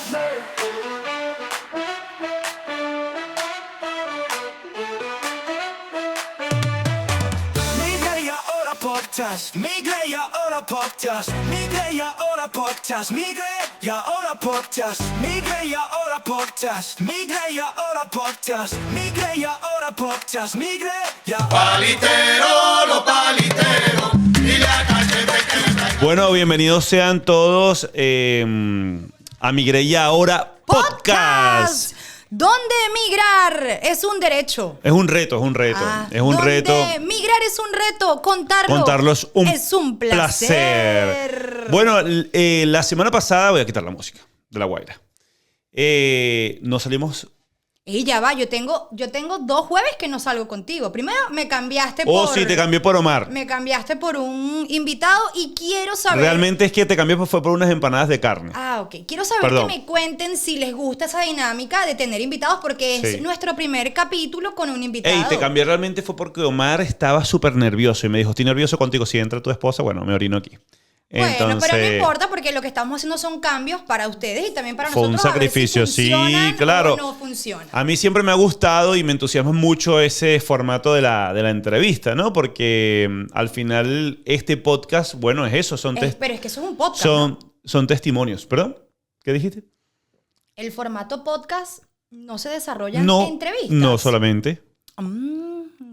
Migre y ahora podcast, migre y ahora podcast, migre y ahora podcast, migre y ahora podcast, migre y ahora podcast, migre y ahora podcast, migre y ahora Palitero, los paliteros y la cachete que... Bueno, bienvenidos sean todos a Migre y ahora podcast. ¿Dónde migrar? Es un derecho. Es un reto, es un reto. Es un reto. Migrar es un reto. Contarlo es un placer. Bueno, la semana pasada, voy a quitar la música de La Guaira. Nos salimos... Y ya va, yo tengo 2 jueves que no salgo contigo. Primero me cambiaste por... Oh, sí, te cambié por Omar. Me cambiaste por un invitado y quiero saber... Realmente es que te cambié fue por unas empanadas de carne. Ah, ok. Quiero saber Perdón. que me cuenten si les gusta esa dinámica de tener invitados porque es Sí. nuestro primer capítulo con un invitado. Ey, te cambié realmente fue porque Omar estaba súper nervioso y me dijo, estoy nervioso contigo. Si entra tu esposa, bueno, me orino aquí. Bueno, Entonces, pero no importa porque lo que estamos haciendo son cambios para ustedes y también para fue nosotros. un sacrificio, a ver si funcionan sí, claro. o no funciona. A mí siempre me ha gustado y me entusiasma mucho ese formato de la entrevista, ¿no? Porque al final este podcast, bueno, es eso. Pero es que eso es un podcast, ¿no? Son testimonios. ¿Perdón? ¿Qué dijiste? El formato podcast no se desarrolla en entrevistas. No solamente.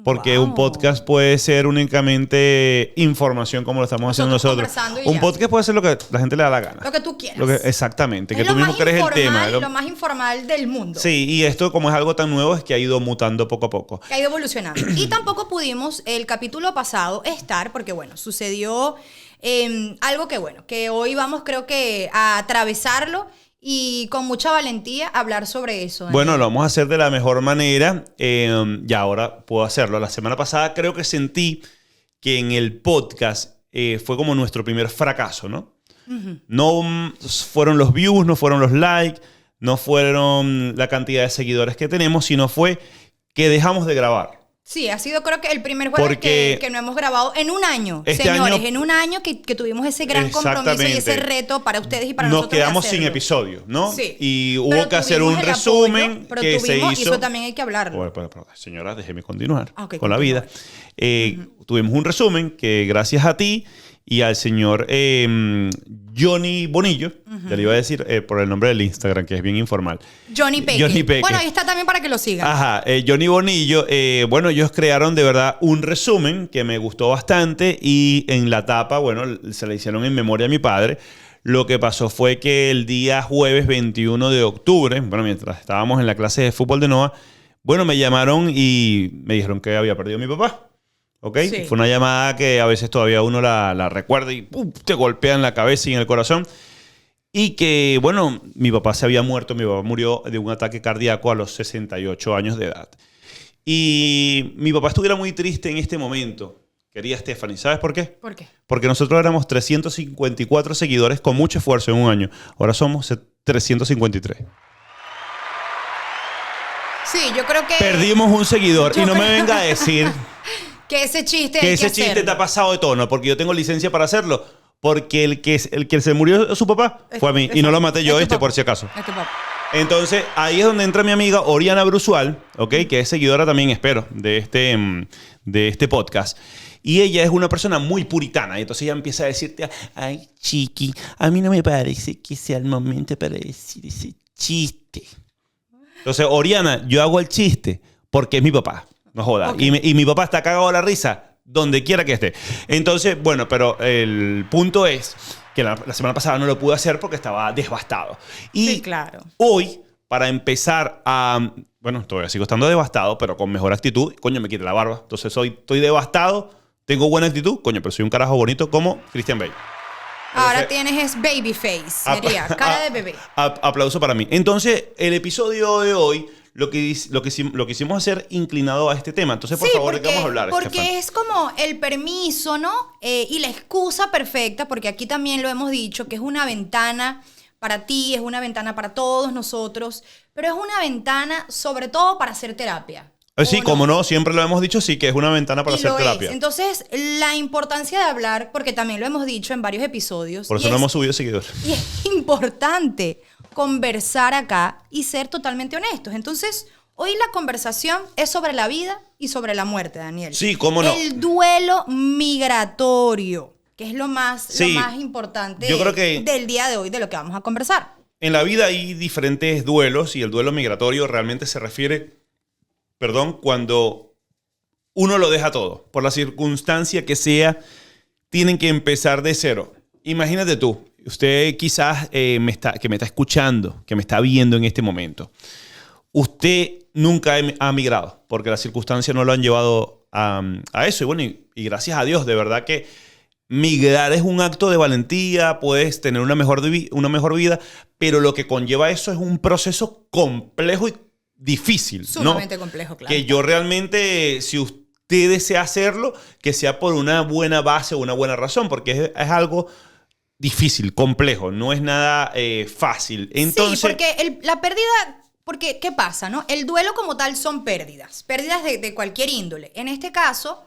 Porque Wow. un podcast puede ser únicamente información como lo estamos haciendo nosotros. Conversando y Un ya. podcast puede ser lo que la gente le da la gana. Lo que tú quieras. Exactamente, Es que lo tú mismo más crees el tema. informal, lo más informal del mundo. Sí, y esto como es algo tan nuevo es que ha ido mutando poco a poco. Que ha ido evolucionando. Y tampoco pudimos el capítulo pasado estar porque, bueno, sucedió algo que hoy vamos creo que a atravesarlo y con mucha valentía hablar sobre eso. Bueno, lo vamos a hacer de la mejor manera y ahora puedo hacerlo. La semana pasada creo que sentí que en el podcast fue como nuestro primer fracaso, ¿no? Uh-huh. No fueron los views, no fueron los likes, no fueron la cantidad de seguidores que tenemos, sino fue que dejamos de grabar. Sí, ha sido creo que el primer jueves que no hemos grabado en un año. Señores, en un año que tuvimos ese gran compromiso y ese reto para ustedes y para nosotros. Nos quedamos sin episodios, ¿no? Sí. Y hubo que hacer un resumen que se hizo. Y eso también hay que hablarlo. Pero, señora, déjeme continuar Okay, con la vida. Tuvimos un resumen que gracias a ti y al señor Johnny Bonillo, ya le iba a decir por el nombre del Instagram, que es bien informal. Johnny Peque. Bueno, ahí está también para que lo sigan. Ajá, Johnny Bonillo. Bueno, ellos crearon de verdad un resumen que me gustó bastante y en la tapa, bueno, se la hicieron en memoria a mi padre. Lo que pasó fue que el día jueves 21 de octubre, bueno, mientras estábamos en la clase de fútbol de Noah, bueno, me llamaron y me dijeron que había perdido a mi papá. ¿Ok? Sí. Fue una llamada que a veces todavía uno la recuerda y te golpea en la cabeza y en el corazón. Y que, bueno, mi papá se había muerto. Mi papá murió de un ataque cardíaco a los 68 años de edad. Y mi papá estuviera muy triste en este momento. Quería Stephanie. ¿Sabes por qué? ¿Por qué? Porque nosotros éramos 354 seguidores con mucho esfuerzo en un año. Ahora somos 353. Sí, yo creo que... Perdimos un seguidor. Y no me venga a decir... que ese chiste te ha pasado de tono, porque yo tengo licencia para hacerlo. Porque el que se murió su papá fue a mí. Y no lo maté yo, por si acaso. Entonces, ahí es donde entra mi amiga Oriana Brusual, ¿ok? Que es seguidora también, espero, de este podcast. Y ella es una persona muy puritana. Y entonces ella empieza a decirte, ay, chiqui, a mí no me parece que sea el momento para decir ese chiste. Entonces, Oriana, yo hago el chiste porque es mi papá. No joda. Okay. Y mi papá está cagado a la risa donde quiera que esté. Entonces, bueno, pero el punto es que la semana pasada no lo pude hacer porque estaba devastado. Y sí, claro. Hoy, para empezar a... Bueno, todavía sigo estando devastado, pero con mejor actitud. Coño, me quité la barba. Entonces estoy devastado, tengo buena actitud. Coño, pero soy un carajo bonito como Christian Bale. Ahora tienes es baby face, sería cara de bebé. Aplauso para mí. Entonces, el episodio de hoy... Lo que hicimos hacer inclinado a este tema. Entonces, por favor, ¿de qué vamos a hablar? Porque es como el permiso, ¿no? Y la excusa perfecta, porque aquí también lo hemos dicho, que es una ventana para ti, es una ventana para todos nosotros, pero es una ventana sobre todo para hacer terapia. Sí, como no, siempre lo hemos dicho, sí, que es una ventana para hacer terapia. Entonces, la importancia de hablar, porque también lo hemos dicho en varios episodios. Por eso no hemos subido seguidores. Y es importante. conversar acá y ser totalmente honestos. Entonces, hoy la conversación es sobre la vida y sobre la muerte, Daniel. Sí, cómo no. El duelo migratorio, que es lo más Sí, importante yo creo que del día de hoy, de lo que vamos a conversar. en la vida hay diferentes duelos y el duelo migratorio realmente se refiere, cuando uno lo deja todo. Por la circunstancia que sea, tienen que empezar de cero. Imagínate tú, usted quizás que me está escuchando, que me está viendo en este momento. Usted nunca ha migrado porque las circunstancias no lo han llevado a eso. Y bueno, y gracias a Dios, de verdad que migrar es un acto de valentía, puedes tener una mejor vida, pero lo que conlleva eso es un proceso complejo y difícil, Sumamente ¿no? complejo, claro. Que yo realmente, si usted desea hacerlo, que sea por una buena base o una buena razón, porque es algo difícil, complejo, no es nada fácil. Entonces, sí, porque la pérdida, porque ¿qué pasa, no? El duelo como tal son pérdidas de cualquier índole. En este caso,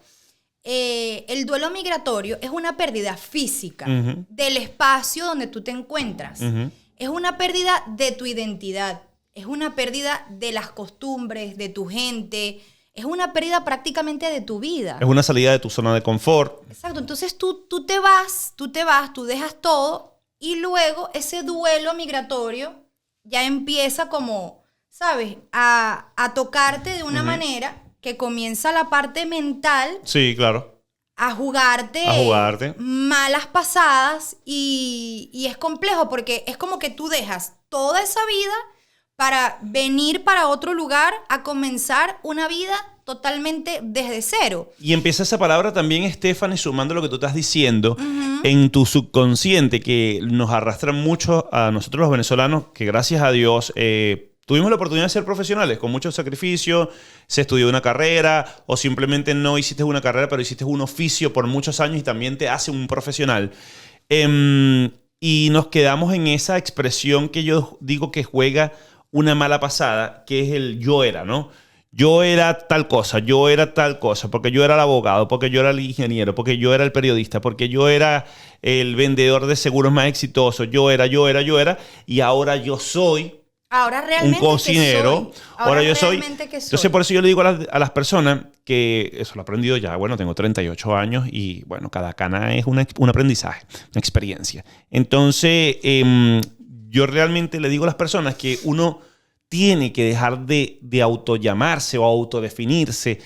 el duelo migratorio es una pérdida física del espacio donde tú te encuentras. Es una pérdida de tu identidad, es una pérdida de las costumbres, de tu gente, es una pérdida prácticamente de tu vida. es una salida de tu zona de confort. Exacto, entonces tú te vas, tú dejas todo y luego ese duelo migratorio ya empieza como, ¿sabes? A tocarte de una manera que comienza la parte mental Sí, claro. a jugarte malas pasadas y es complejo porque es como que tú dejas toda esa vida para venir para otro lugar a comenzar una vida totalmente desde cero. Y empieza esa palabra también, Stephanie, sumando lo que tú estás diciendo, en tu subconsciente, que nos arrastra mucho a nosotros los venezolanos, que gracias a Dios tuvimos la oportunidad de ser profesionales, con mucho sacrificio, se estudió una carrera, o simplemente no hiciste una carrera, pero hiciste un oficio por muchos años y también te hace un profesional. Y nos quedamos en esa expresión que yo digo que juega una mala pasada, que es el yo era, ¿no? Yo era tal cosa, porque yo era el abogado, porque yo era el ingeniero, porque yo era el periodista, porque yo era el vendedor de seguros más exitoso, yo era, y ahora yo soy Ahora realmente un cocinero, ahora yo soy. Que soy. Entonces, por eso yo le digo a las personas que eso lo he aprendido ya, bueno, tengo 38 años y bueno, cada cana es un aprendizaje, una experiencia. Entonces, yo realmente le digo a las personas que uno tiene que dejar de autollamarse o autodefinirse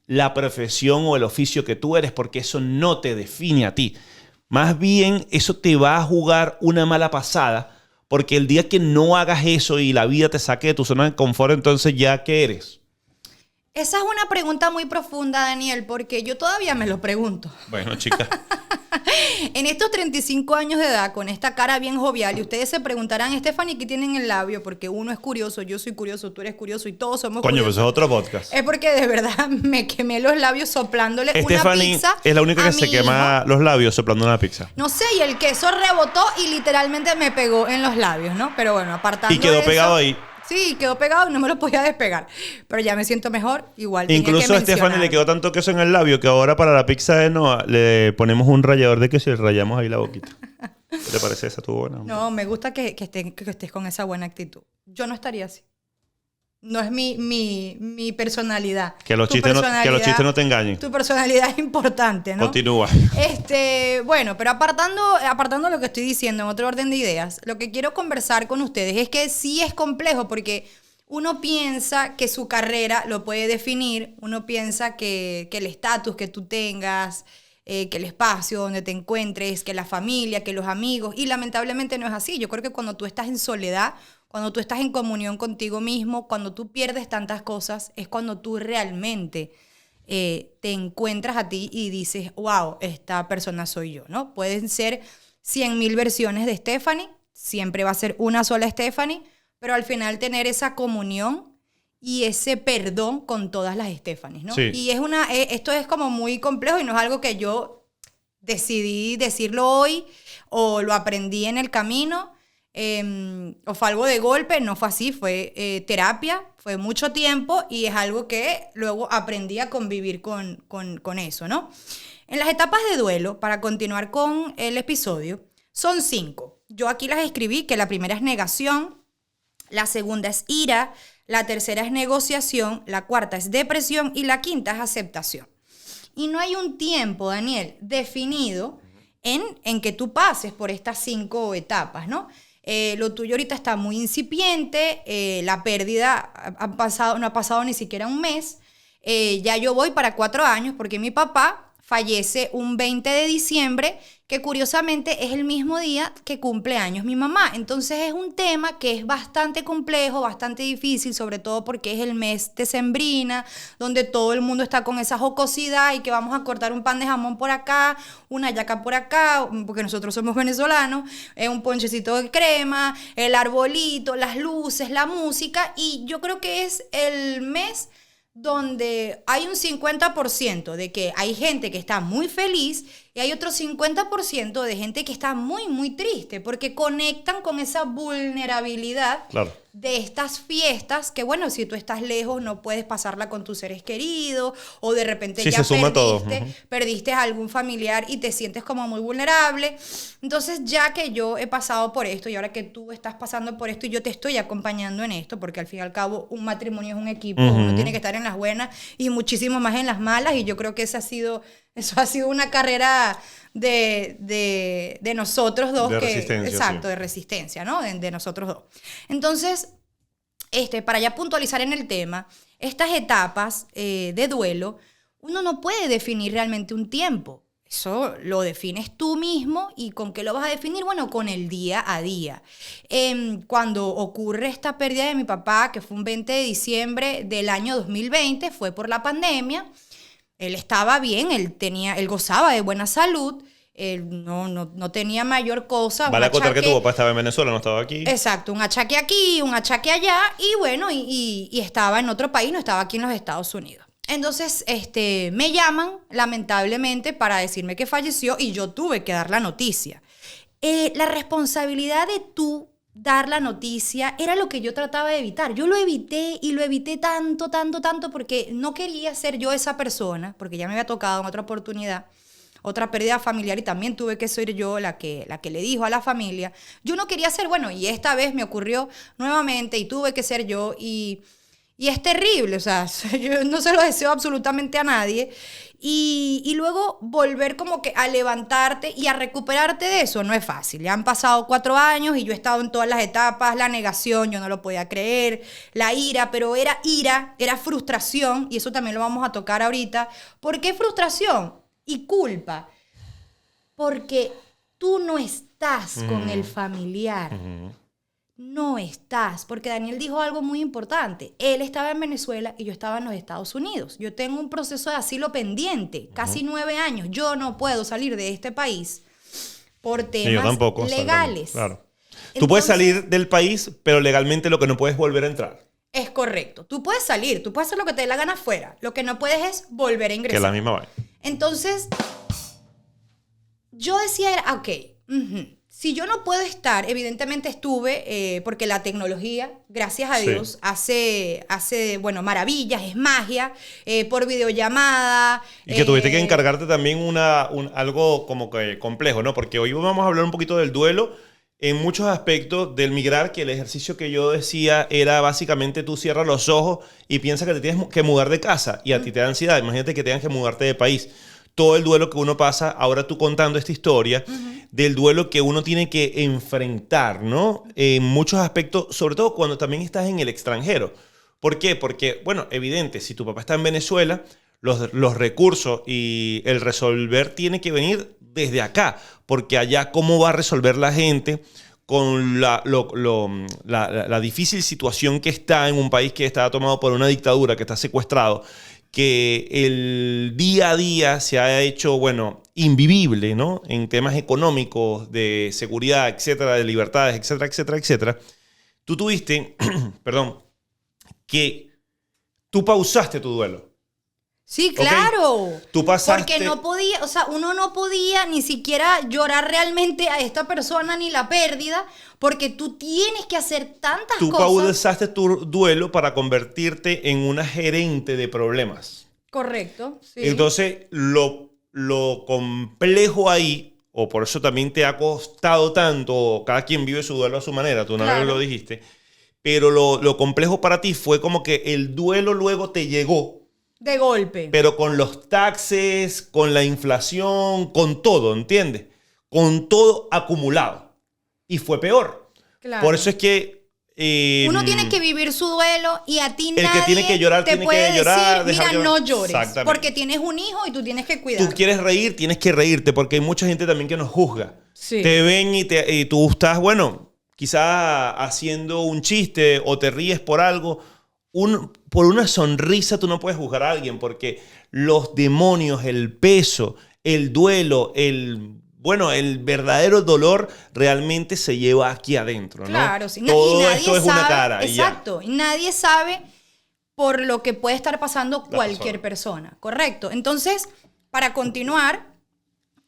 la profesión o el oficio que tú eres, porque eso no te define a ti. Más bien, eso te va a jugar una mala pasada, porque el día que no hagas eso y la vida te saque de tu zona de confort, entonces ya, ¿qué eres? Esa es una pregunta muy profunda, Daniel, porque yo todavía me lo pregunto. Bueno, chica. En estos 35 años de edad, con esta cara bien jovial, y ustedes se preguntarán, Stephanie, ¿qué tienen en el labio? Porque uno es curioso, yo soy curioso, tú eres curioso y todos somos Coño, curiosos. pues es otro podcast. Es porque de verdad me quemé los labios soplándole una Stephanie pizza. es la única a que se mi quema hijo. los labios soplando una pizza. No sé, y el queso rebotó y literalmente me pegó en los labios, ¿no? Pero bueno, apartando Y quedó eso, pegado ahí. Sí, quedó pegado y no me lo podía despegar. Pero ya me siento mejor, igual tenía Incluso que a Stephanie le mencionarlo. quedó tanto queso en el labio que ahora para la pizza de Noah le ponemos un rallador de queso y rayamos ahí la boquita. ¿Qué te parece? Esa estuvo buena. No, me gusta que estés con esa buena actitud. Yo no estaría así. No es mi personalidad. Que los Tu chistes personalidad- no te engañen. Tu personalidad es importante, ¿no? Continúa. Bueno, pero apartando lo que estoy diciendo en otro orden de ideas, lo que quiero conversar con ustedes es que sí es complejo porque uno piensa que su carrera lo puede definir, uno piensa que el estatus que tú tengas, que el espacio donde te encuentres, que la familia, que los amigos, y lamentablemente no es así. Yo creo que cuando tú estás en soledad, cuando tú estás en comunión contigo mismo, cuando tú pierdes tantas cosas, es cuando tú realmente te encuentras a ti y dices, wow, esta persona soy yo, ¿no? Pueden ser 100,000 versiones de Stephanie, siempre va a ser una sola Stephanie, pero al final tener esa comunión y ese perdón con todas las Stephanies, ¿no? Sí. Y esto es como muy complejo y no es algo que yo decidí decirlo hoy o lo aprendí en el camino o fue algo de golpe, no fue así, fue terapia, fue mucho tiempo y es algo que luego aprendí a convivir con eso, ¿no? En las etapas de duelo, para continuar con el episodio, son 5. Yo aquí las escribí, que la primera es negación, La segunda es ira, la tercera es negociación, la cuarta es depresión y la quinta es aceptación. Y no hay un tiempo, Daniel, definido en que tú pases por estas 5 etapas, ¿no? Lo tuyo ahorita está muy incipiente, la pérdida no ha pasado ni siquiera un mes. Ya yo voy para 4 años porque mi papá fallece un 20 de diciembre, que curiosamente es el mismo día que cumple años mi mamá. Entonces es un tema que es bastante complejo, bastante difícil, sobre todo porque es el mes decembrina, donde todo el mundo está con esa jocosidad y que vamos a cortar un pan de jamón por acá, una hallaca por acá, porque nosotros somos venezolanos, un ponchecito de crema, el arbolito, las luces, la música, y yo creo que es el mes donde hay un 50% de que hay gente que está muy feliz y hay otro 50% de gente que está muy, muy triste, porque conectan con esa vulnerabilidad de estas fiestas que, bueno, si tú estás lejos no puedes pasarla con tus seres queridos, o de repente ya perdiste a algún familiar y te sientes como muy vulnerable. Entonces, ya que yo he pasado por esto y ahora que tú estás pasando por esto y yo te estoy acompañando en esto, porque al fin y al cabo un matrimonio es un equipo, uno tiene que estar en las buenas y muchísimo más en las malas, y yo creo que eso ha sido una carrera de nosotros dos. De resistencia. Exacto, de resistencia, ¿no? De nosotros dos. Entonces, para ya puntualizar en el tema, estas etapas de duelo, uno no puede definir realmente un tiempo. Eso lo defines tú mismo. ¿Y con qué lo vas a definir? Bueno, con el día a día. Cuando ocurre esta pérdida de mi papá, que fue un 20 de diciembre del año 2020, fue por la pandemia. Él estaba bien, él gozaba de buena salud, él no tenía mayor cosa. Vale acotar que tu papá estaba en Venezuela, no estaba aquí. Exacto, un achaque aquí, un achaque allá, y bueno, y estaba en otro país, no estaba aquí en los Estados Unidos. Entonces, me llaman, lamentablemente, para decirme que falleció, y yo tuve que dar la noticia. La responsabilidad de tú dar la noticia era lo que yo trataba de evitar. Yo lo evité, y lo evité tanto, porque no quería ser yo esa persona, porque ya me había tocado en otra oportunidad, otra pérdida familiar, y también tuve que ser yo la que le dijo a la familia. Yo no quería ser, bueno, y esta vez me ocurrió nuevamente y tuve que ser yo, y es terrible, o sea, yo no se lo deseo absolutamente a nadie. Y luego volver como que a levantarte y a recuperarte de eso no es fácil. Ya han pasado 4 años y yo he estado en todas las etapas. La negación, yo no lo podía creer. La ira, pero era frustración, y eso también lo vamos a tocar ahorita. ¿Por qué frustración y culpa? Porque tú no estás con el familiar. No estás, porque Daniel dijo algo muy importante. Él estaba en Venezuela y yo estaba en los Estados Unidos. Yo tengo un proceso de asilo pendiente, casi 9 años. Yo no puedo salir de este país por temas legales. Claro. Tú puedes salir del país, pero legalmente lo que no puedes es volver a entrar. Es correcto. Tú puedes salir, tú puedes hacer lo que te dé la gana afuera. Lo que no puedes es volver a ingresar. Que es la misma vaina. Entonces, yo decía, ok, si yo no puedo estar, evidentemente estuve, porque la tecnología, gracias a Dios, hace bueno, maravillas, es magia, por videollamada. Y que tuviste que encargarte también algo como que complejo, ¿no? Porque hoy vamos a hablar un poquito del duelo en muchos aspectos del migrar, que el ejercicio que yo decía era básicamente tú cierras los ojos y piensas que te tienes que mudar de casa y a ti te da ansiedad. Imagínate que tengas que mudarte de país. Todo el duelo que uno pasa, ahora tú contando esta historia, del duelo que uno tiene que enfrentar, ¿no? En muchos aspectos, sobre todo cuando también estás en el extranjero. ¿Por qué? Porque, bueno, evidente, si tu papá está en Venezuela, los recursos y el resolver tiene que venir desde acá, porque allá cómo va a resolver la gente con la difícil situación que está en un país que está tomado por una dictadura, que está secuestrado, que el día a día se ha hecho, bueno, invivible, ¿no? En temas económicos, de seguridad, etcétera, de libertades, etcétera, etcétera, etcétera. Tú tuviste, perdón, que tú pausaste tu duelo. Sí, claro. Okay. Tú pasaste... Porque no podía, o sea, uno no podía ni siquiera llorar realmente a esta persona ni la pérdida, porque tú tienes que hacer tantas cosas. Tú pausaste tu duelo para convertirte en una gerente de problemas. Correcto, sí. Entonces, lo complejo ahí, o por eso también te ha costado tanto, cada quien vive su duelo a su manera, tú una vez lo dijiste, pero lo complejo para ti fue como que el duelo luego te llegó, De golpe. pero con los taxes, con la inflación, con todo, ¿entiendes? Con todo acumulado. Y fue peor. Claro. Por eso es que... Uno tiene que vivir su duelo y a ti el nadie que tiene que llorar, te tiene puede que llorar, decir, dejar mira, llorar. no llores, Exactamente. porque tienes un hijo y tú tienes que cuidar. Tú quieres reír, tienes que reírte, porque hay mucha gente también que nos juzga. Sí. Te ven y tú estás, bueno, quizá haciendo un chiste o te ríes por algo. Por una sonrisa tú no puedes juzgar a alguien, porque los demonios, el peso, el duelo, el verdadero dolor realmente se lleva aquí adentro, ¿no? Claro, sí. Todo Y nadie esto es una sabe- cara. y ya. Exacto. Y nadie sabe por lo que puede estar pasando cualquier persona. Correcto. Entonces, para continuar,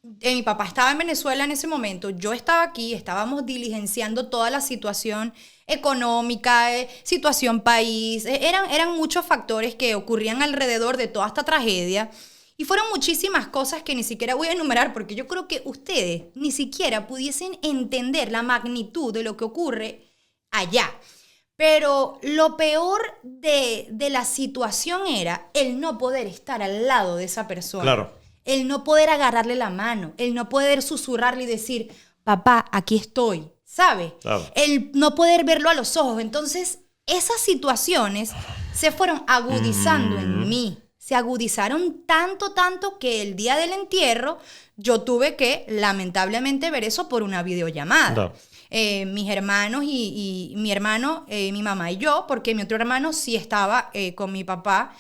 mi papá estaba en Venezuela en ese momento, yo estaba aquí, estábamos diligenciando toda la situación económica, situación país, eran muchos factores que ocurrían alrededor de toda esta tragedia. Y fueron muchísimas cosas que ni siquiera voy a enumerar porque yo creo que ustedes ni siquiera pudiesen entender la magnitud de lo que ocurre allá. Pero lo peor de la situación era el no poder estar al lado de esa persona. Claro. El no poder agarrarle la mano, el no poder susurrarle y decir, papá, aquí estoy, ¿sabes? Claro. El no poder verlo a los ojos. Entonces, esas situaciones se fueron agudizando en mí. Se agudizaron tanto que el día del entierro yo tuve que, lamentablemente, ver eso por una videollamada. No. Mis hermanos y mi hermano, mi mamá y yo, porque mi otro hermano sí estaba con mi papá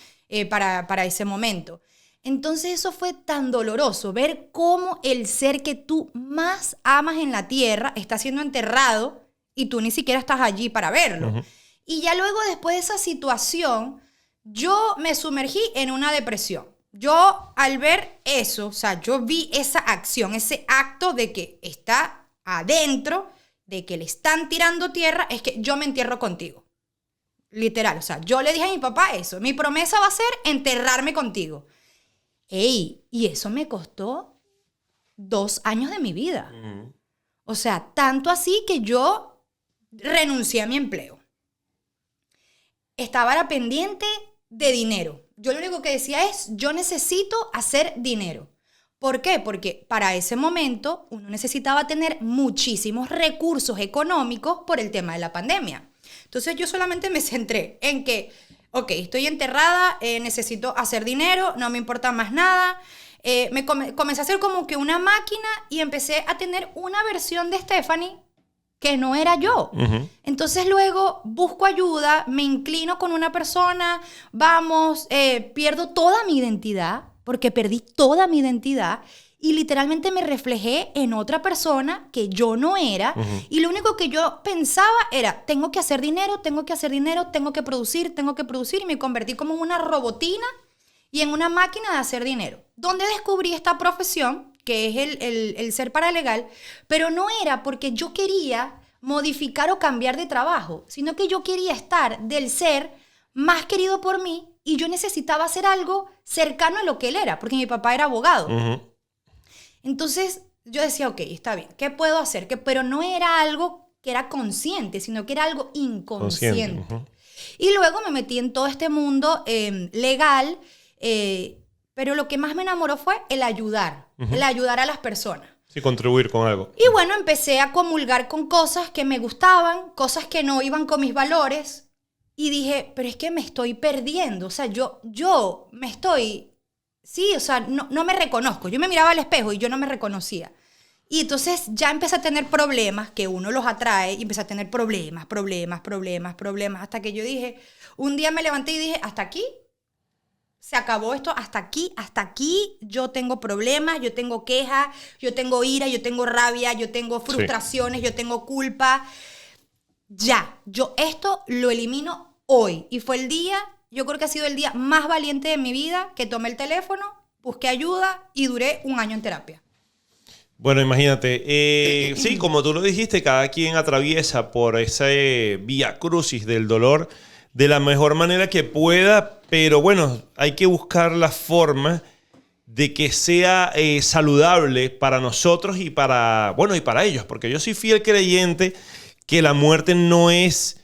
para ese momento. Entonces eso fue tan doloroso, ver cómo el ser que tú más amas en la tierra está siendo enterrado y tú ni siquiera estás allí para verlo. Ujú. Y ya luego, después de esa situación, yo me sumergí en una depresión. Yo, al ver eso, o sea, yo vi esa acción, ese acto de que está adentro, de que le están tirando tierra, es que yo me entierro contigo. Literal, o sea, yo le dije a mi papá eso. Mi promesa va a ser enterrarme contigo. Ey, y eso me costó 2 años de mi vida. O sea, tanto así que yo renuncié a mi empleo. Estaba era pendiente de dinero. Yo lo único que decía es, yo necesito hacer dinero. ¿Por qué? Porque para ese momento uno necesitaba tener muchísimos recursos económicos por el tema de la pandemia. Entonces yo solamente me centré en que, ok, estoy enterrada, necesito hacer dinero, no me importa más nada. Comencé a hacer como que una máquina y empecé a tener una versión de Stephanie que no era yo. Ujú. Entonces luego busco ayuda, me inclino con una persona, vamos, pierdo toda mi identidad, porque perdí toda mi identidad y literalmente me reflejé en otra persona que yo no era. Y lo único que yo pensaba era, tengo que hacer dinero, tengo que hacer dinero, tengo que producir, y me convertí como en una robotina y en una máquina de hacer dinero. Donde descubrí esta profesión, que es el ser paralegal, pero no era porque yo quería modificar o cambiar de trabajo, sino que yo quería estar del ser más querido por mí y yo necesitaba hacer algo cercano a lo que él era, porque mi papá era abogado. Ujú. Entonces yo decía, ok, está bien, ¿qué puedo hacer? Pero no era algo que era consciente, sino que era algo inconsciente. Consciente, ujú. Y luego me metí en todo este mundo legal, pero lo que más me enamoró fue el ayudar a las personas. Sí, contribuir con algo. Y bueno, empecé a comulgar con cosas que me gustaban, cosas que no iban con mis valores. Y dije, pero es que me estoy perdiendo. O sea, yo me estoy... Sí, o sea, no me reconozco. Yo me miraba al espejo y yo no me reconocía. Y entonces ya empecé a tener problemas, que uno los atrae, y empecé a tener problemas, hasta que yo dije, un día me levanté y dije, hasta aquí, se acabó esto, hasta aquí yo tengo problemas, yo tengo quejas, yo tengo ira, yo tengo rabia, yo tengo frustraciones, yo tengo culpa. Ya, yo esto lo elimino hoy. Y fue el día, yo creo que ha sido el día más valiente de mi vida, que tomé el teléfono, busqué ayuda y duré 1 año en terapia. Bueno, imagínate, sí, como tú lo dijiste, cada quien atraviesa por ese vía crucis del dolor de la mejor manera que pueda, pero bueno, hay que buscar la forma de que sea saludable para nosotros y para ellos, porque yo soy fiel creyente que la muerte no es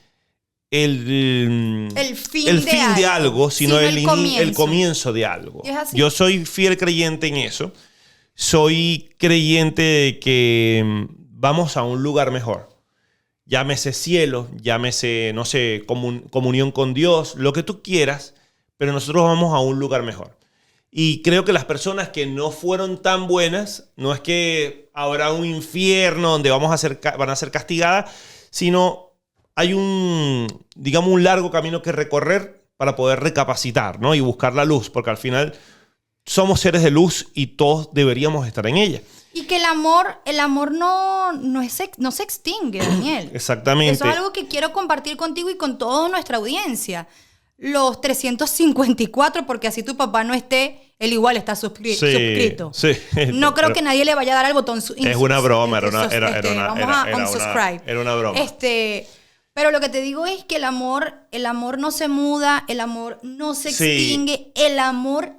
El fin el de fin de algo, algo, sino sino el comienzo de algo. Es así. Yo soy fiel creyente en eso. Soy creyente de que vamos a un lugar mejor. Llámese cielo, llámese, no sé, comunión con Dios, lo que tú quieras, pero nosotros vamos a un lugar mejor. Y creo que las personas que no fueron tan buenas, no es que habrá un infierno donde van a ser castigadas, sino hay digamos, un largo camino que recorrer para poder recapacitar, ¿no? Y buscar la luz, porque al final somos seres de luz y todos deberíamos estar en ella. Y que el amor no se extingue, Daniel. Exactamente. Eso es algo que quiero compartir contigo y con toda nuestra audiencia. Los 354, porque así tu papá no esté, él igual está suscrito. Sí. No creo que nadie le vaya a dar al botón. Es una broma, vamos a unsubscribe. Era una broma. Pero lo que te digo es que el amor no se muda, el amor no se extingue, el amor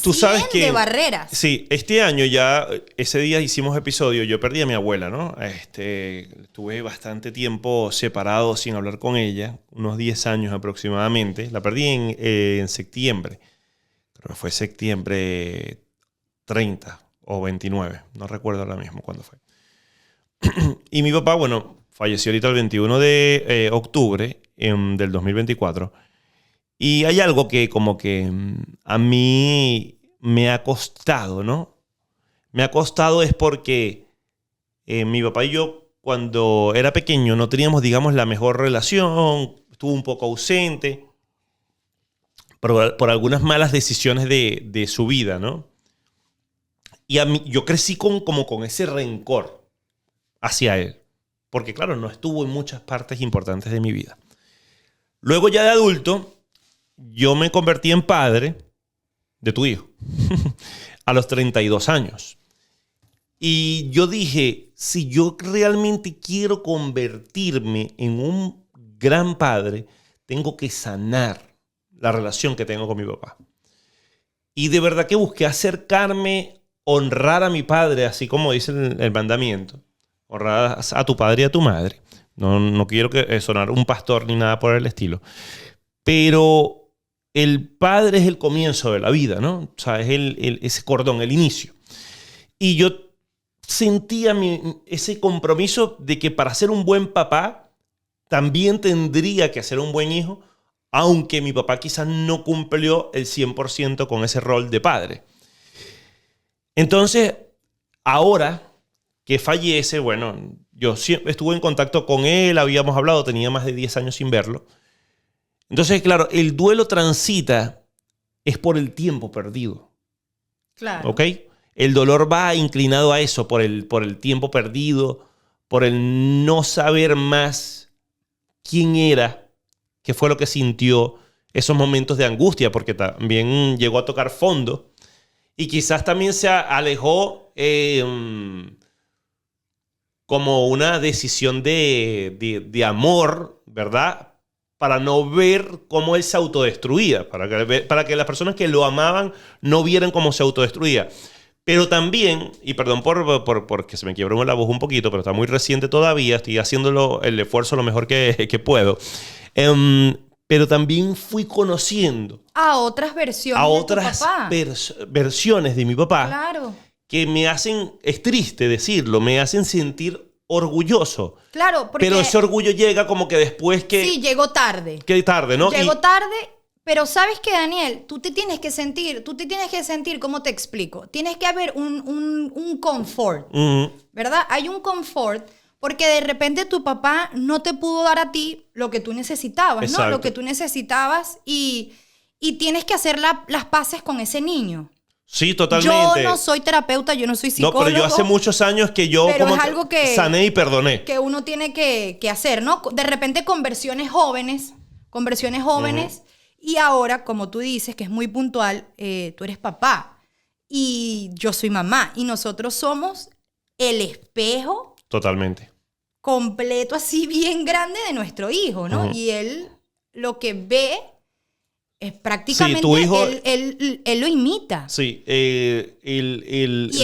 tú sabes que trasciende barreras. Sí, este año ya, ese día hicimos episodio, yo perdí a mi abuela, ¿no? Estuve bastante tiempo separado sin hablar con ella, unos 10 años aproximadamente. La perdí en septiembre, creo que fue septiembre 30 o 29, no recuerdo ahora mismo cuándo fue. Y mi papá, bueno, falleció ahorita el 21 de octubre del 2024. Y hay algo que como que a mí me ha costado, ¿no? Me ha costado es porque mi papá y yo cuando era pequeño no teníamos, digamos, la mejor relación, estuvo un poco ausente por algunas malas decisiones de su vida, ¿no? Y a mí, yo crecí como con ese rencor hacia él, porque claro, no estuvo en muchas partes importantes de mi vida. Luego ya de adulto, yo me convertí en padre de tu hijo a los 32 años. Y yo dije, si yo realmente quiero convertirme en un gran padre, tengo que sanar la relación que tengo con mi papá. Y de verdad que busqué acercarme, honrar a mi padre, así como dice el mandamiento. Honrar a tu padre y a tu madre. No quiero sonar un pastor ni nada por el estilo. Pero el padre es el comienzo de la vida, ¿no? O sea, es ese cordón, el inicio. Y yo sentía ese compromiso de que para ser un buen papá también tendría que ser un buen hijo, aunque mi papá quizás no cumplió el 100% con ese rol de padre. Entonces, ahora que fallece, bueno, yo estuve en contacto con él, habíamos hablado, tenía más de 10 años sin verlo. Entonces, claro, el duelo transita es por el tiempo perdido. Claro. ¿Ok? El dolor va inclinado a eso, por el tiempo perdido, por el no saber más quién era, qué fue lo que sintió, esos momentos de angustia, porque también llegó a tocar fondo y quizás también se alejó como una decisión de amor, ¿verdad? Para no ver cómo él se autodestruía, para que las personas que lo amaban no vieran cómo se autodestruía. Pero también, y perdón porque se me quebró la voz un poquito, pero está muy reciente todavía, estoy haciendo el esfuerzo lo mejor que puedo. Pero también fui conociendo a otras versiones de tu papá. Versiones de mi papá. Claro. Que me hacen, es triste decirlo, me hacen sentir orgulloso. Claro, porque pero ese orgullo llega como que después que... Sí, llegó tarde. Que tarde, ¿no? Llegó tarde, pero ¿sabes qué, Daniel? Tú te tienes que sentir, ¿cómo te explico? Tienes que haber un confort, ¿verdad? Hay un confort porque de repente tu papá no te pudo dar a ti lo que tú necesitabas, Exacto. ¿no? Lo que tú necesitabas y tienes que hacer las paces con ese niño. Sí, totalmente. Yo no soy terapeuta, yo no soy psicólogo. No, pero yo hace muchos años que yo pero como es algo que sané y perdoné. Que uno tiene que hacer, ¿no? De repente con versiones jóvenes. Y ahora, como tú dices, que es muy puntual, tú eres papá y yo soy mamá. Y nosotros somos el espejo Totalmente. completo, así bien grande de nuestro hijo, ¿no? Y él lo que ve Es prácticamente, Sí, tu hijo- él lo imita. Sí, Y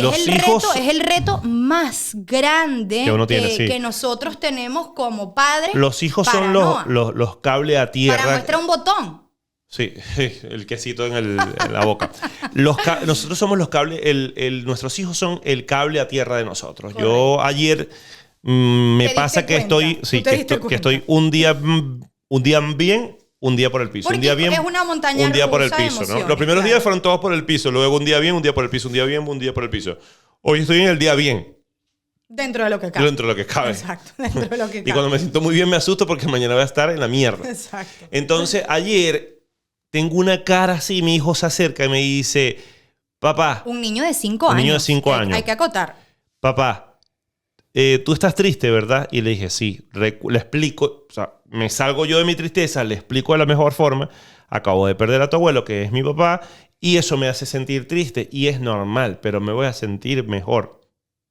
los hijos... es el reto más grande Que uno tiene, sí. que nosotros tenemos como padres. Los hijos para son Noah. los cables a tierra. Para muestra un botón. Sí, el quesito en la boca. Nosotros somos los cables, nuestros hijos son el cable a tierra de nosotros. Correcto. Yo ayer me ¿Te pasa diste que cuenta? estoy, sí, ¿Tú te que diste estoy, que cuenta? estoy un día bien, un día por el piso. Porque Un día bien, es una montaña un día por el rusa de piso, ¿no? emociones, Los primeros claro. días fueron todos por el piso, luego un día bien, un día por el piso, un día bien, un día por el piso. Hoy estoy en el día bien, Dentro de lo que cabe. dentro de lo que cabe. Exacto, dentro de lo que cabe. Y cuando me siento muy bien me asusto porque mañana voy a estar en la mierda. Exacto. Entonces, ayer tengo una cara así, mi hijo se acerca y me dice, papá, Un niño de 5 Un años. niño de 5 años. Hay que acotar. papá, tú estás triste, ¿verdad? Y le dije, sí. Le explico, o sea, me salgo yo de mi tristeza, le explico de la mejor forma. Acabo de perder a tu abuelo, que es mi papá, y eso me hace sentir triste. Y es normal, pero me voy a sentir mejor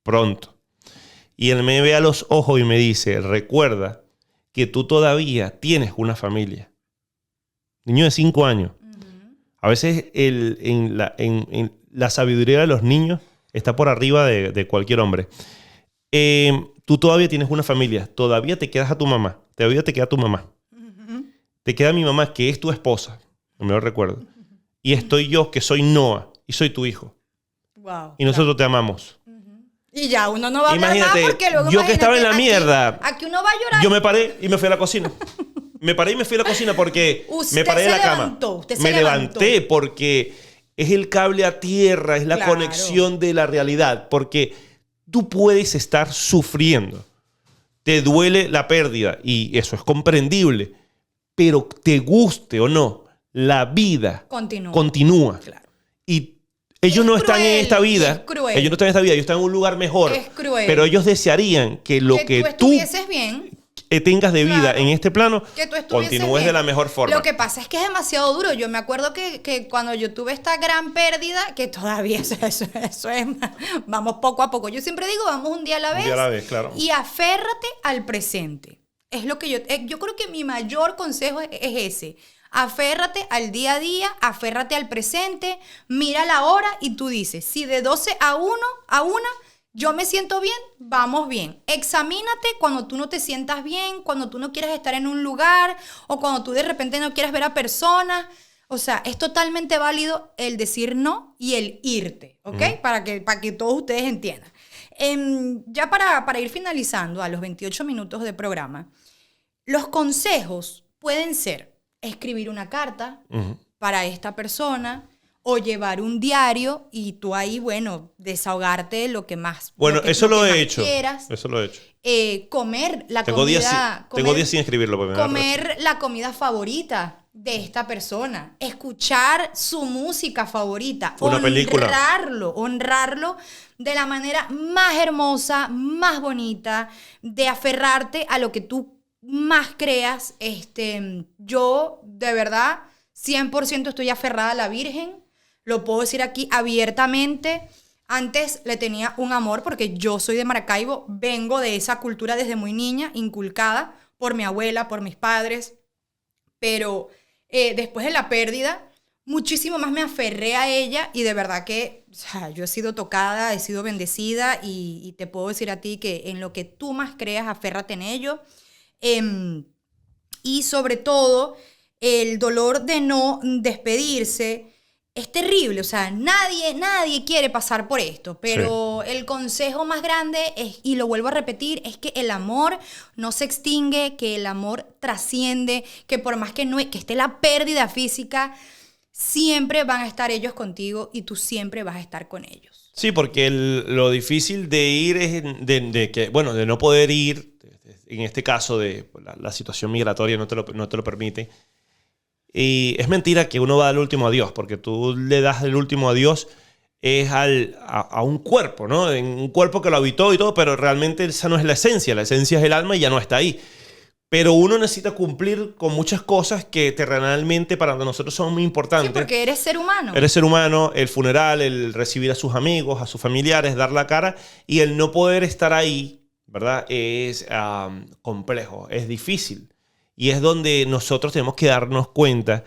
pronto. Y él me ve a los ojos y me dice, recuerda que tú todavía tienes una familia. Niño de 5 años. A veces en la sabiduría de los niños está por arriba de cualquier hombre. Tú todavía tienes una familia, todavía te quedas a tu mamá, todavía te queda tu mamá. Te queda mi mamá, que es tu esposa, no me lo recuerdo. Y estoy yo, que soy Noah, y soy tu hijo. Wow. Y nosotros te amamos. Y ya uno no va a hablar Imagínate, más porque luego yo que estaba en la imagínate, mierda, Aquí uno va a llorar. Yo me paré y me fui a la cocina. Me paré y me fui a la cocina porque Usted me paré de se la cama. levantó, usted se Me levantó. levanté porque es el cable a tierra, es la Claro. conexión de la realidad. Porque tú puedes estar sufriendo. Te duele la pérdida y eso es comprendible. Pero te guste o no, la vida continúa. Claro. Y ellos Es no están en cruel, esta vida. es cruel. Ellos no están en esta vida, ellos están en un lugar mejor. Es cruel. Pero ellos desearían que lo que tú tú estuvieses bien. tengas de vida Claro. en este plano, Que tú estuvieses continúes bien. de la mejor forma. Lo que pasa es que es demasiado duro. Yo me acuerdo que cuando yo tuve esta gran pérdida, que todavía eso es, vamos poco a poco. Yo siempre digo, vamos un día a la vez. Un día a la vez, claro. Y aférrate al presente. Es lo que yo creo que mi mayor consejo es ese. Aférrate al día a día, aférrate al presente, mira la hora y tú dices, si de 12 a 1, yo me siento bien, vamos bien. Examínate cuando tú no te sientas bien, cuando tú no quieres estar en un lugar o cuando tú de repente no quieres ver a personas. O sea, es totalmente válido el decir no y el irte, ¿ok? Para que todos ustedes entiendan. Ya para ir finalizando a los 28 minutos de programa, los consejos pueden ser escribir una carta para esta persona o llevar un diario y tú ahí, bueno, desahogarte de lo que más Bueno, eso lo lo que he más hecho. quieras. Eso lo he hecho. Comer la Tengo días comida. tengo días sin escribirlo. Porque me da racha. Comer la comida favorita de esta persona. Escuchar su música favorita. Una película. Honrarlo de la manera más hermosa, más bonita, de aferrarte a lo que tú más creas. Yo, de verdad, 100% estoy aferrada a la Virgen. Lo puedo decir aquí abiertamente. Antes le tenía un amor porque yo soy de Maracaibo, vengo de esa cultura desde muy niña, inculcada por mi abuela, por mis padres, pero después de la pérdida, muchísimo más me aferré a ella y de verdad que, o sea, yo he sido tocada, he sido bendecida y te puedo decir a ti que en lo que tú más creas, aférrate en ello. Y sobre todo, el dolor de no despedirse es terrible, o sea, nadie quiere pasar por esto, pero el consejo más grande es, y lo vuelvo a repetir, es que el amor no se extingue, que el amor trasciende, que por más que esté la pérdida física, siempre van a estar ellos contigo y tú siempre vas a estar con ellos. Sí, porque lo difícil de ir es de no poder ir, en este caso de la situación migratoria no te lo permite. Y es mentira que uno va al último adiós, porque tú le das el último adiós es a un cuerpo, ¿no? En un cuerpo que lo habitó y todo, pero realmente esa no es la esencia es el alma y ya no está ahí. Pero uno necesita cumplir con muchas cosas que terrenalmente para nosotros son muy importantes. Sí, porque eres ser humano. Eres ser humano, el funeral, el recibir a sus amigos, a sus familiares, dar la cara y el no poder estar ahí, ¿verdad? Es complejo, es difícil. Y es donde nosotros tenemos que darnos cuenta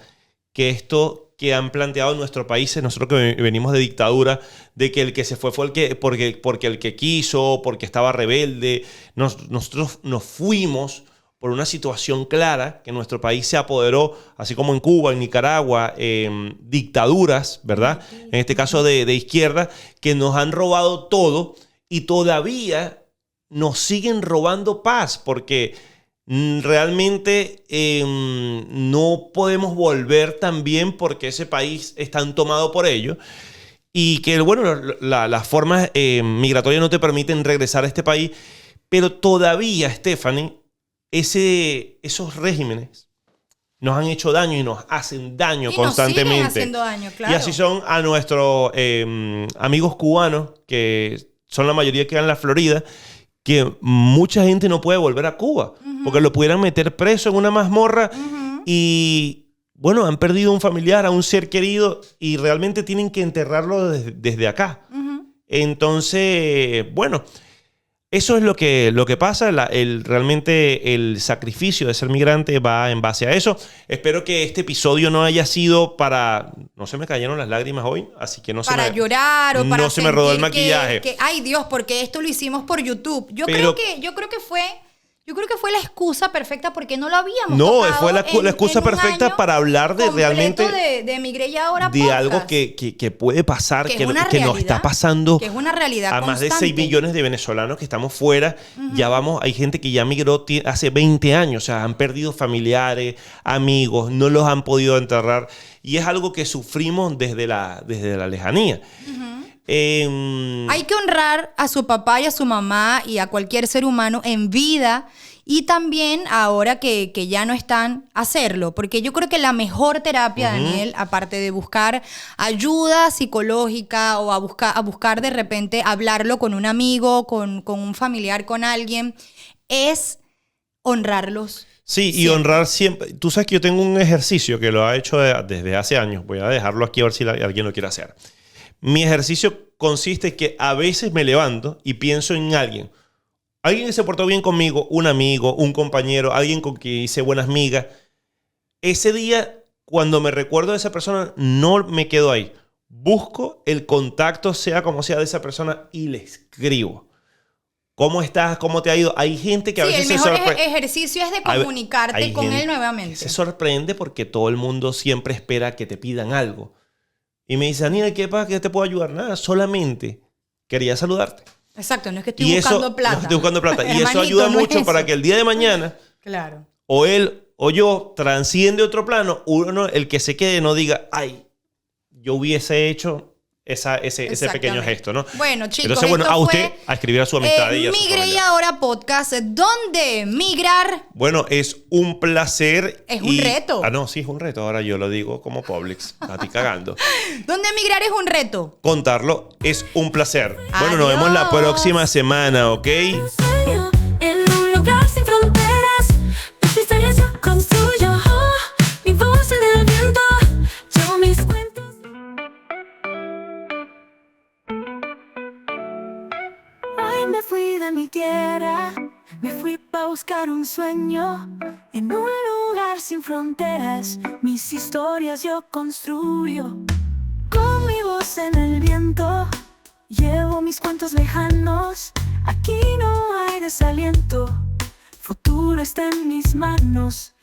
que esto que han planteado en nuestro país, nosotros que venimos de dictadura, de que el que se fue el que, porque el que quiso, porque estaba rebelde, nosotros nos fuimos por una situación clara, que nuestro país se apoderó, así como en Cuba, en Nicaragua, dictaduras, ¿verdad? En este caso de izquierda, que nos han robado todo y todavía nos siguen robando paz, porque realmente no podemos volver también porque ese país está tomado por ello. Y que, bueno, las formas migratorias no te permiten regresar a este país, pero todavía, Stephanie, esos regímenes nos han hecho daño y nos hacen daño constantemente. Nos siguen haciendo daño, claro. Y así son a nuestros amigos cubanos, que son la mayoría que quedan en la Florida, que mucha gente no puede volver a Cuba, porque lo pudieran meter preso en una mazmorra y, bueno, han perdido un familiar, a un ser querido y realmente tienen que enterrarlo desde acá. Entonces, bueno, eso es lo que pasa. Realmente el sacrificio de ser migrante va en base a eso. Espero que este episodio no haya sido para... No se me cayeron las lágrimas hoy, así que no se me... Para llorar o para no se me rodó el maquillaje. Ay, Dios, porque esto lo hicimos por YouTube. Yo creo que fue la excusa perfecta porque no lo habíamos tocado. Fue la excusa perfecta para hablar de realmente de Migré y Ahora de podcast. algo que puede pasar, que nos está pasando que es una realidad a más de constante. 6 millones de venezolanos que estamos fuera. Hay gente que ya migró hace 20 años, o sea, han perdido familiares, amigos, no los han podido enterrar y es algo que sufrimos desde la lejanía. Hay que honrar a su papá y a su mamá y a cualquier ser humano en vida y también ahora que ya no están, hacerlo. Porque yo creo que la mejor terapia, Daniel, aparte de buscar ayuda psicológica o a buscar de repente hablarlo con un amigo, con un familiar, con alguien, es honrarlos. Sí, siempre. Y honrar siempre. Tú sabes que yo tengo un ejercicio que lo he hecho desde hace años. Voy a dejarlo aquí a ver si alguien lo quiere hacer. Mi ejercicio consiste en que a veces me levanto y pienso en alguien. Alguien que se portó bien conmigo, un amigo, un compañero, alguien con quien hice buenas migas. Ese día, cuando me recuerdo de esa persona, no me quedo ahí. Busco el contacto, sea como sea, de esa persona y le escribo. ¿Cómo estás? ¿Cómo te ha ido? Hay gente que a veces se sorprende. El mejor ejercicio es de comunicarte con él nuevamente. Se sorprende porque todo el mundo siempre espera que te pidan algo. Y me dice, Daniel, ¿qué pasa? ¿Qué te puedo ayudar? Nada, solamente quería saludarte. Exacto, no es que estoy buscando plata. No estoy buscando plata. Y Hermanito, eso ayuda no mucho es para eso. que el día de mañana, claro, o él o yo transciende otro plano, el que se quede no diga, ay, yo hubiese hecho ese pequeño gesto, ¿no? Bueno, chicos, entonces, bueno, esto a usted fue, a escribir a su amistad y a su Migré y familia. Ahora podcast, ¿dónde migrar? Bueno, es un placer. Es un reto. No, sí, es un reto. Ahora yo lo digo como Publix. A ti cagando. ¿Dónde migrar es un reto? Contarlo es un placer. Bueno, nos vemos la Adiós. próxima semana, ¿ok? Sueño en un lugar sin fronteras. Mis historias yo construyo. Mi voz en el viento. Yo mis cuentos. Ay, me fui de mi tierra. Me fui pa' buscar un sueño. En un lugar sin fronteras. Mis historias yo construyo. Con mi voz en el viento. Llevo mis cuentos lejanos, aquí no hay desaliento, futuro está en mis manos.